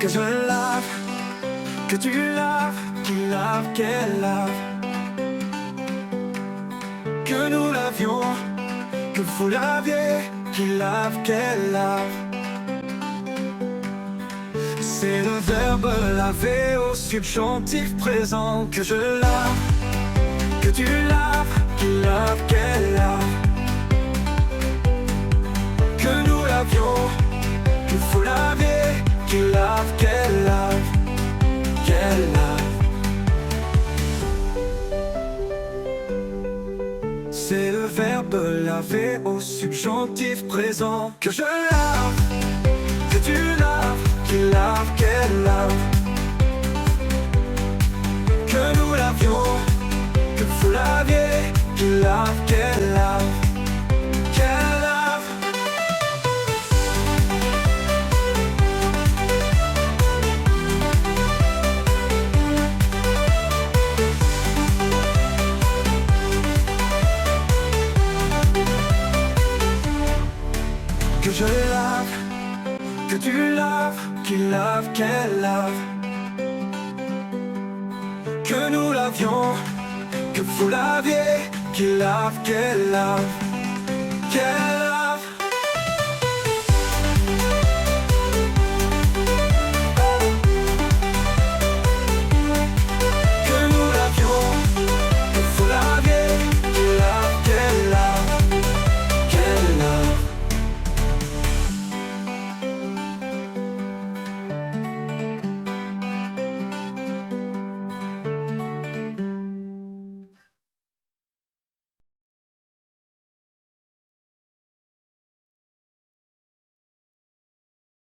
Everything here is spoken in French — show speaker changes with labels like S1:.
S1: Que je lave, que tu laves, qu'il lave, qu'elle lave. Que nous lavions, que vous laviez, qu'il lave, qu'elle lave. C'est le verbe laver au subjonctif présent. Que je lave, que tu laves, qu'il lave, qu'elle lave. Que nous lavions, que vous laviez, qu'il lave, qu'elle lave, qu'elle lave. C'est le verbe laver au subjonctif présent. Que je lave, que tu laves, qu'il lave, qu'elle lave. Que nous lavions, que vous laviez, qu'il lave, qu'elle lave, qu'elle lave. Que je lave, que tu laves, qu'il lave, qu'elle lave. Que nous lavions, que vous laviez, qu'il lave, qu'elle lave, qu'elle lave.